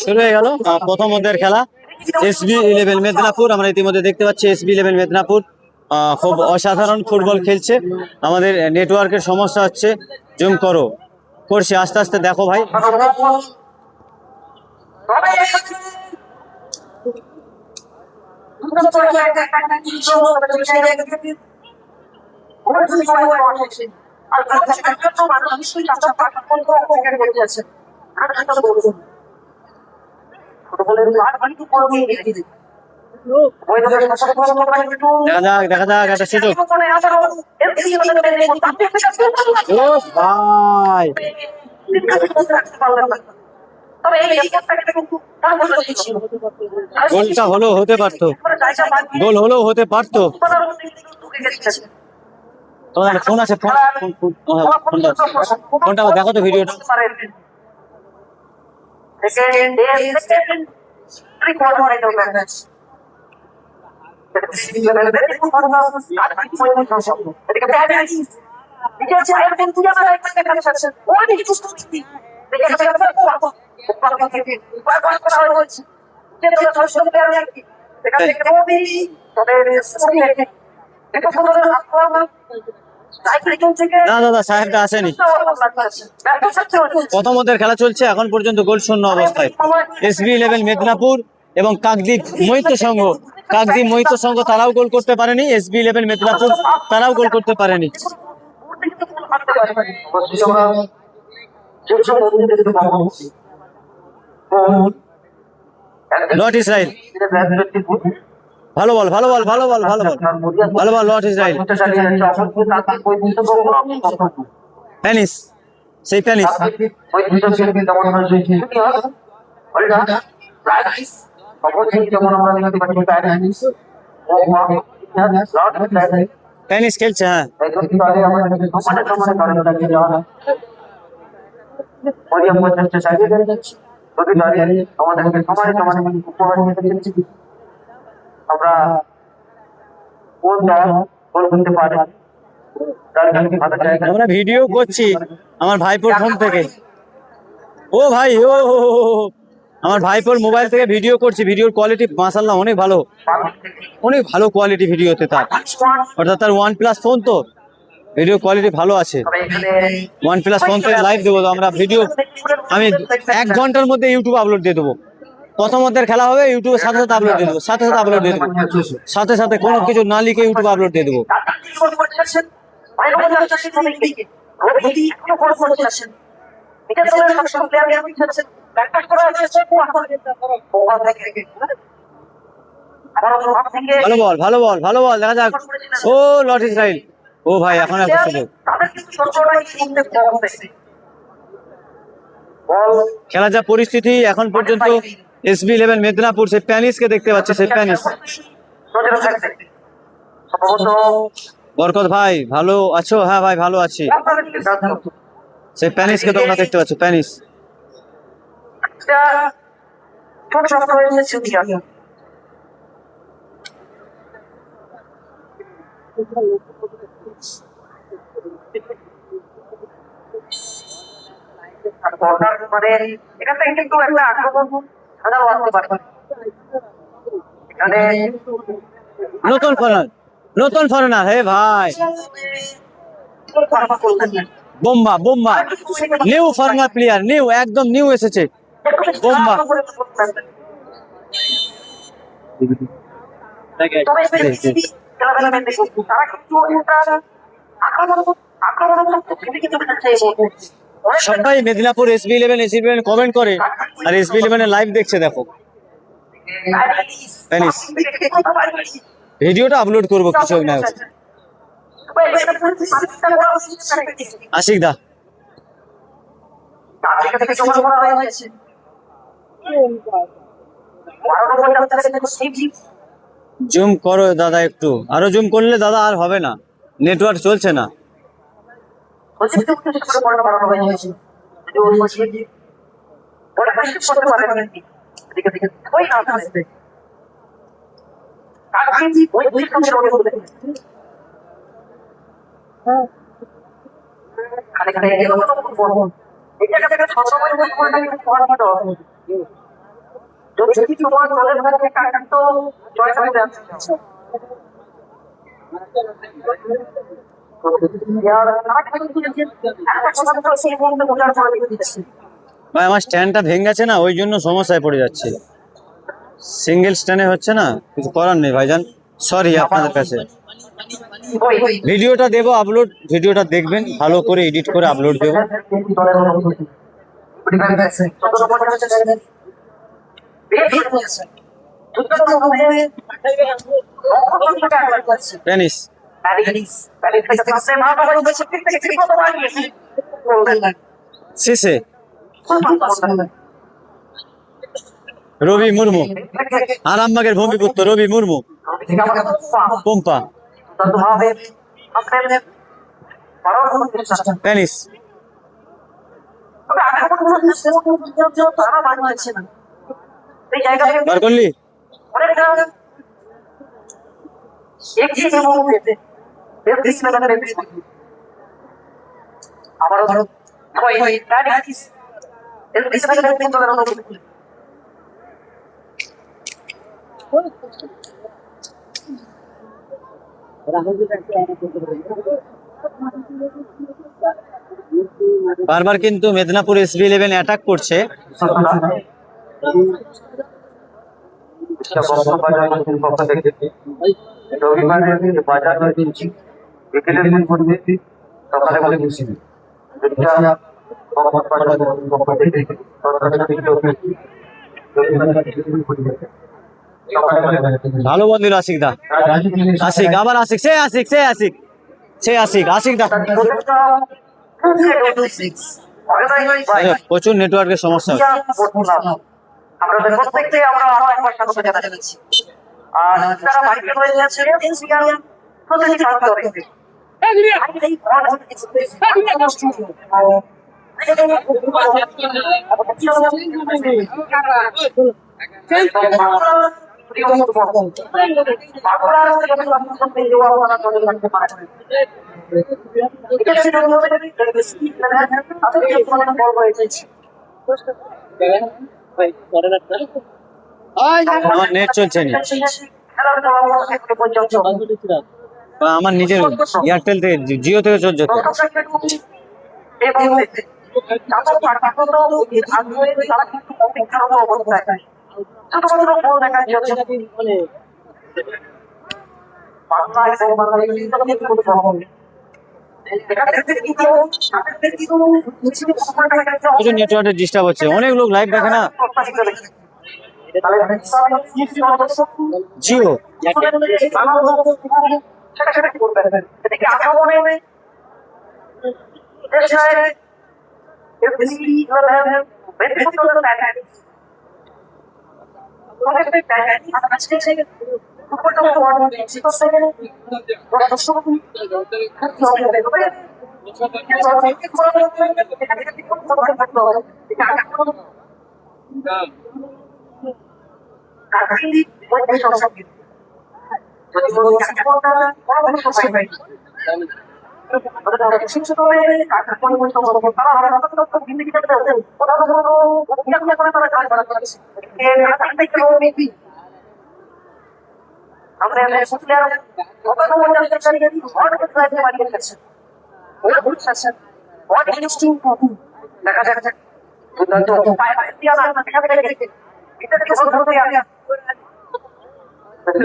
শুরু হয়ে গেল প্রথম অধ্যায়ের খেলা SB11 মেদিনীপুর। আমরা ইতিমধ্যে দেখতে পাচ্ছি SB11 মেদিনীপুর খুব অসাধারণ ফুটবল খেলছে। আমাদের নেটওয়ার্কের সমস্যা হচ্ছে, জুম করছি আস্তে আস্তে, দেখো ভাই। দেখা যাক একটা সুযোগ। ও ভাই, গোলটা হলেও হতে পারতো, গোল হলেও হতে পারতো। তোমার ফোন আছে? ফোনটা দেখো তো, ভিডিওটা। না দাদা, সাহেবটা আসেনি। প্রথম ওদের খেলা চলছে, এখন পর্যন্ত গোল শূন্য অবস্থায়। SB11 মেদিনীপুর এবং কাকদ্বীপ মৈত্র সংঘ, কাকদ্বীপ মৈত্র সংঘ তারাও গোল করতে পারেনি। SB11 মেদিনীপুর তারাও গোল করতে পারেনি। লর্ড ইসরায়েল, ভালো বল, ভালো বল, ভালো বল, ভালো বল, ভালো বল, লর্ড ইসরায়েল। প্যানিস, সেই প্যানিস। প্যানিস খেলছে, হ্যাঁ। আমরা ভিডিও করছি আমার ভাইপোর ফোন থেকে। ও ভাই, ও আমার ভাইপোর মোবাইল থেকে ভিডিও করছি। ভিডিওর কোয়ালিটি মাশাআল্লাহ অনেক ভালো, অনেক ভালো কোয়ালিটি ভিডিওতে তার। অর্থাৎ তার OnePlus ফোন, তো ভিডিও কোয়ালিটি ভালো আছে। OnePlus ফোন থেকে লাইভ দেবো আমরা ভিডিও। আমি 1 ঘন্টার মধ্যে ইউটিউব আপলোড দিয়ে দেবো। প্রথম অধ্যায়ের খেলা হবে, ইউটিউবের সাথে সাথে আপলোড দিয়ে দেবো, সাথে সাথে আপলোড দিয়ে দেবো, সাথে সাথে কোনো কিছু না লিখে ইউটিউব আপলোড দিয়ে দেবো। ভালো বল, ভালো বল, ভালো বল, দেখা যাক। ও লর্ড ইসরায়েল, ও ভাই, এখন একটা সুযোগ। খেলা যা পরিস্থিতি এখন পর্যন্ত, SB11 মেদিনীপুর সেই প্যানিসকে দেখতে পাচ্ছে, সেই প্যানিস। বরকত ভাই ভালো আছো? হ্যাঁ ভাই, ভালো আছি। সেই প্যানিসকে তোমরা দেখতে পাচ্ছ, প্যানিস। নতুন ফরেনার, নতুন ফরেনার, হে ভাই, বোম্বা, বোম্বা, নিউ ফরেনার প্লেয়ার, নিউ, একদম নিউ এসেছে, বোম্বা। সবাই মেদিনীপুর SB11 কমেন্ট করে, আর SB11 লাইভ দেখছে, দেখো। প্যানিস ভিডিওটা আপলোড করবো কিছু না। আশিক দা, জুম করো দাদা, একটু আরো জুম করলে দাদা আর হবে না, নেটওয়ার্ক চলছে না। যদি তোমার দলের মধ্যে কাকার তো জয় করে যাচ্ছে ভাই আমার স্ট্যান্ডটা ভেঙে গেছে না, ওই জন্য সমস্যায় পড়ে যাচ্ছে। সিঙ্গেল স্ট্যান্ডে হচ্ছে না, কিছু করার নেই ভাইজান, সরি আপনাদের কাছে। ভিডিওটা দেবো আপলোড, ভিডিওটা দেখবেন, ভালো করে এডিট করে আপলোড দেবো। টেনিস শেষে রবি মুর্মু, আরামবাগের ভূমিপুত্র রবি মুর্মু, পম্পা টেনিস। বার করলি বারবার কিন্তু মেদিনীপুর SB11 অ্যাটাক করছে। ভালো বল দিল আশিক দা, আশিক আবার আশিক, সে আশিক সে আশিক সে আশিক আশিক দা। প্রচুর নেটওয়ার্কের সমস্যা হচ্ছে। আপনাদের প্রত্যেককে আমরা আরো একবার স্বাগত জানাচ্ছি। আর যারা বাড়িতে রয়ে যাচ্ছে প্রতিটি ছাত্র আমার নেট চলছে না, আমার নিজের এয়ারটেল থেকে জিও থেকে চলছে। নেটওয়ার্কের ডিস্টার্ব হচ্ছে, অনেক লোক লাইভ দেখে না। জিও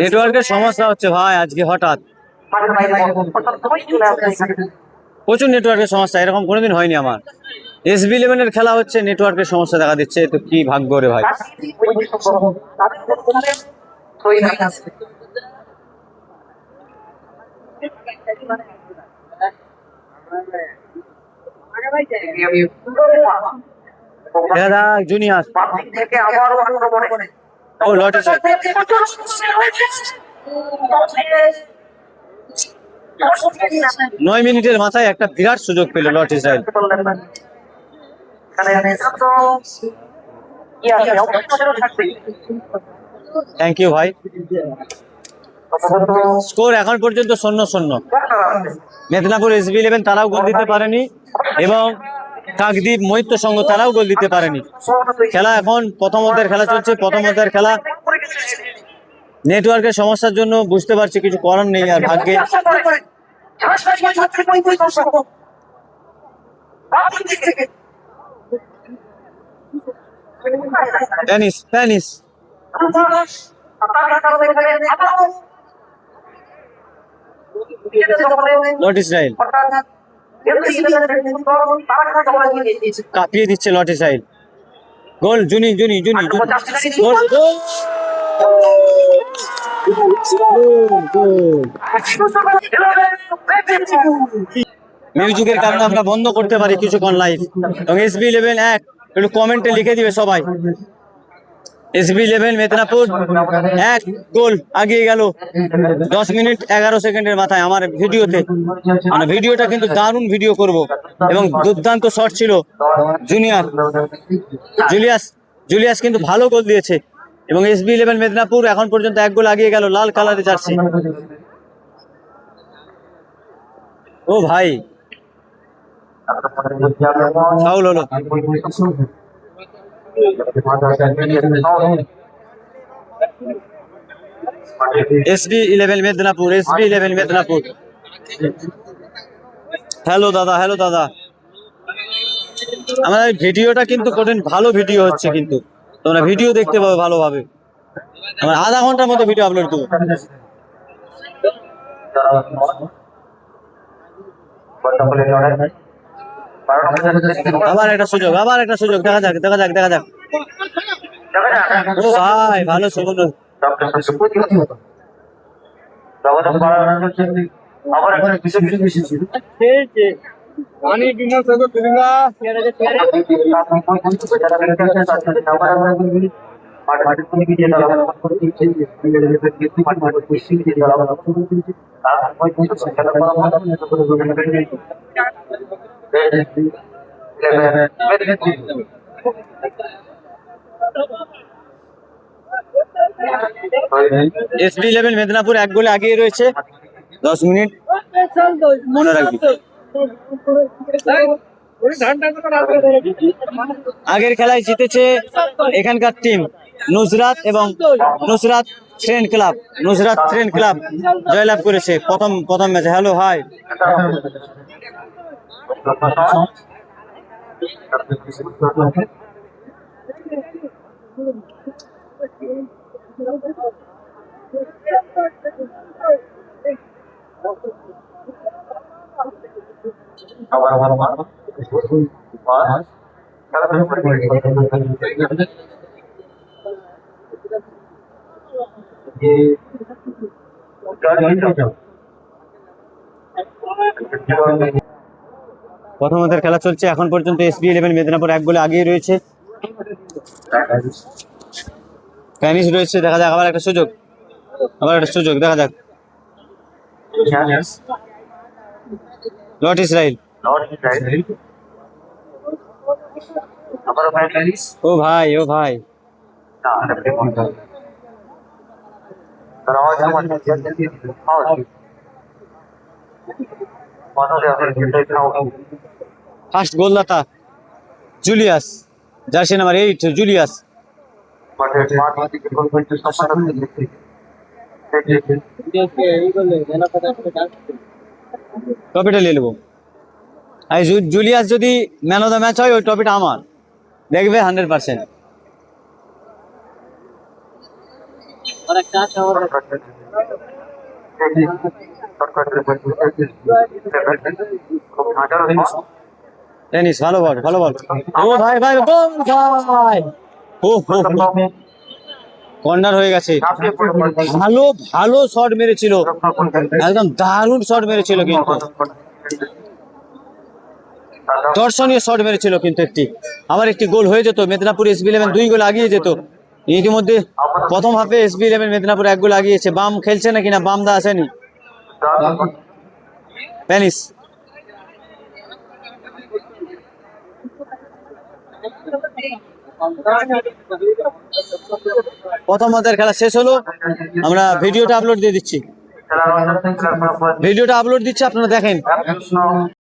নেটওয়ার্কের সমস্যা হচ্ছে ভাই আজকে হঠাৎ, প্রচুর নেটওয়ার্কের সমস্যা, এরকম কোনোদিন হয়নি আমার। SB11 এর খেলা হচ্ছে, নেটওয়ার্কের সমস্যা দেখা দিচ্ছে, তো কি ভাগ্য রে ভাই। জুনিয়র ও লটে 9 মিনিটের মাথায় একটা বিরাট সুযোগ পেল লর্ড ইসরায়েল। থ্যাংক ইউ ভাই। স্কোর এখন পর্যন্ত 0-0। মেদিনীপুর SB11 তারাও গোল দিতে পারেনি এবং কাকদ্বীপ মৈত্র সংঘ তারাও গোল দিতে পারেনি। খেলা এখন প্রথম অর্ধের খেলা চলছে, প্রথম অর্ধের খেলা। নেটওয়ার্কের সমস্যার জন্য বুঝতে পারছি, কিছু করার নেই আর ভাগ্যে। স্প্যানিশ লর্ড ইসরায়েল কাঁপিয়ে দিচ্ছে লর্ড ইসরায়েল। গোল জুনি জুনি জুনি গোল গোল। মিউজিকের কারণে আমরা বন্ধ করতে পারি কিছুক্ষণ লাইভ। এবং SB11 এক একটু কমেন্টে লিখে দিবে সবাই। SB11 মেদিনীপুর 1 গোল আগিয়ে গেল 10 মিনিট 11 সেকেন্ডের মাথায় আমার ভিডিওতে। মানে ভিডিওটা কিন্তু দারুণ ভিডিও করব এবং দুর্দান্ত শট ছিল জুলিয়াস কিন্তু ভালো গোল দিয়েছে। এবং SB11 মেদিনীপুর এখন পর্যন্ত 1 গোল আগিয়ে গেল, লাল কালারে জার্সি। ও ভাই ফাউল হলো। SB11 মেদিনীপুর হ্যালো দাদা আমাদের ভিডিওটা কিন্তু কঠিন ভালো ভিডিও হচ্ছে, কিন্তু তোমরা ভিডিও দেখতে পাবে ভালোভাবে। আমরা আধা ঘন্টার মতো ভিডিও আপলোড দেবো। আবার একটা সুযোগ দেখা যাক। ও ভাই ভালো সুযোগ। SB11 মেদিনীপুর 1 গোলে আগিয়ে রয়েছে। 10 মিনিট মনে রাখবি। আগের খেলায় জিতেছে এখানকার টিম নুসরাত ফ্রেন্ড ক্লাব জয়লাভ করেছে প্রথম ম্যাচে। হ্যালো হাই প্রথমার্ধের খেলা চলছে এখন পর্যন্ত। SB11 মেদিনীপুর 1 গোলে আগিয়ে রয়েছে। স্প্যানিশ রয়েছে, দেখা যাক আবার একটা সুযোগ দেখা যাক। লর্ড ইসরায়েল ও ভাই ফার্স্ট গোলদাতা জুলিয়াস, জার্সি নাম্বার 8 জুলিয়াস। ট্রফিটা নিয়ে নেবো। আর জুলিয়াস যদি ম্যান অফ দ্য ম্যাচ হয়, ওই ট্রফিটা আমার, দেখবে 100%। টেনিস ভালো বল ও ভাই ও কর্নার হয়ে গেছে। ভালো শট মেরেছিল, একদম দারুণ শট মেরেছিল, কিন্তু দর্শনীয় শট মেরেছিল। কিন্তু আবার একটি গোল হয়ে যেত, মেদিনীপুর SB11 2 গোল আগিয়ে যেত। ইতিমধ্যে প্রথম হাফে SB11 মেদিনীপুর 1 গোল আগিয়েছে। বাম খেলছে না কিনা, বাম দা আসেনি। প্যানিস প্রথম অর্ধের খেলা শেষ হলো। আমরা ভিডিওটা আপলোড দিচ্ছি, আপনারা দেখেন।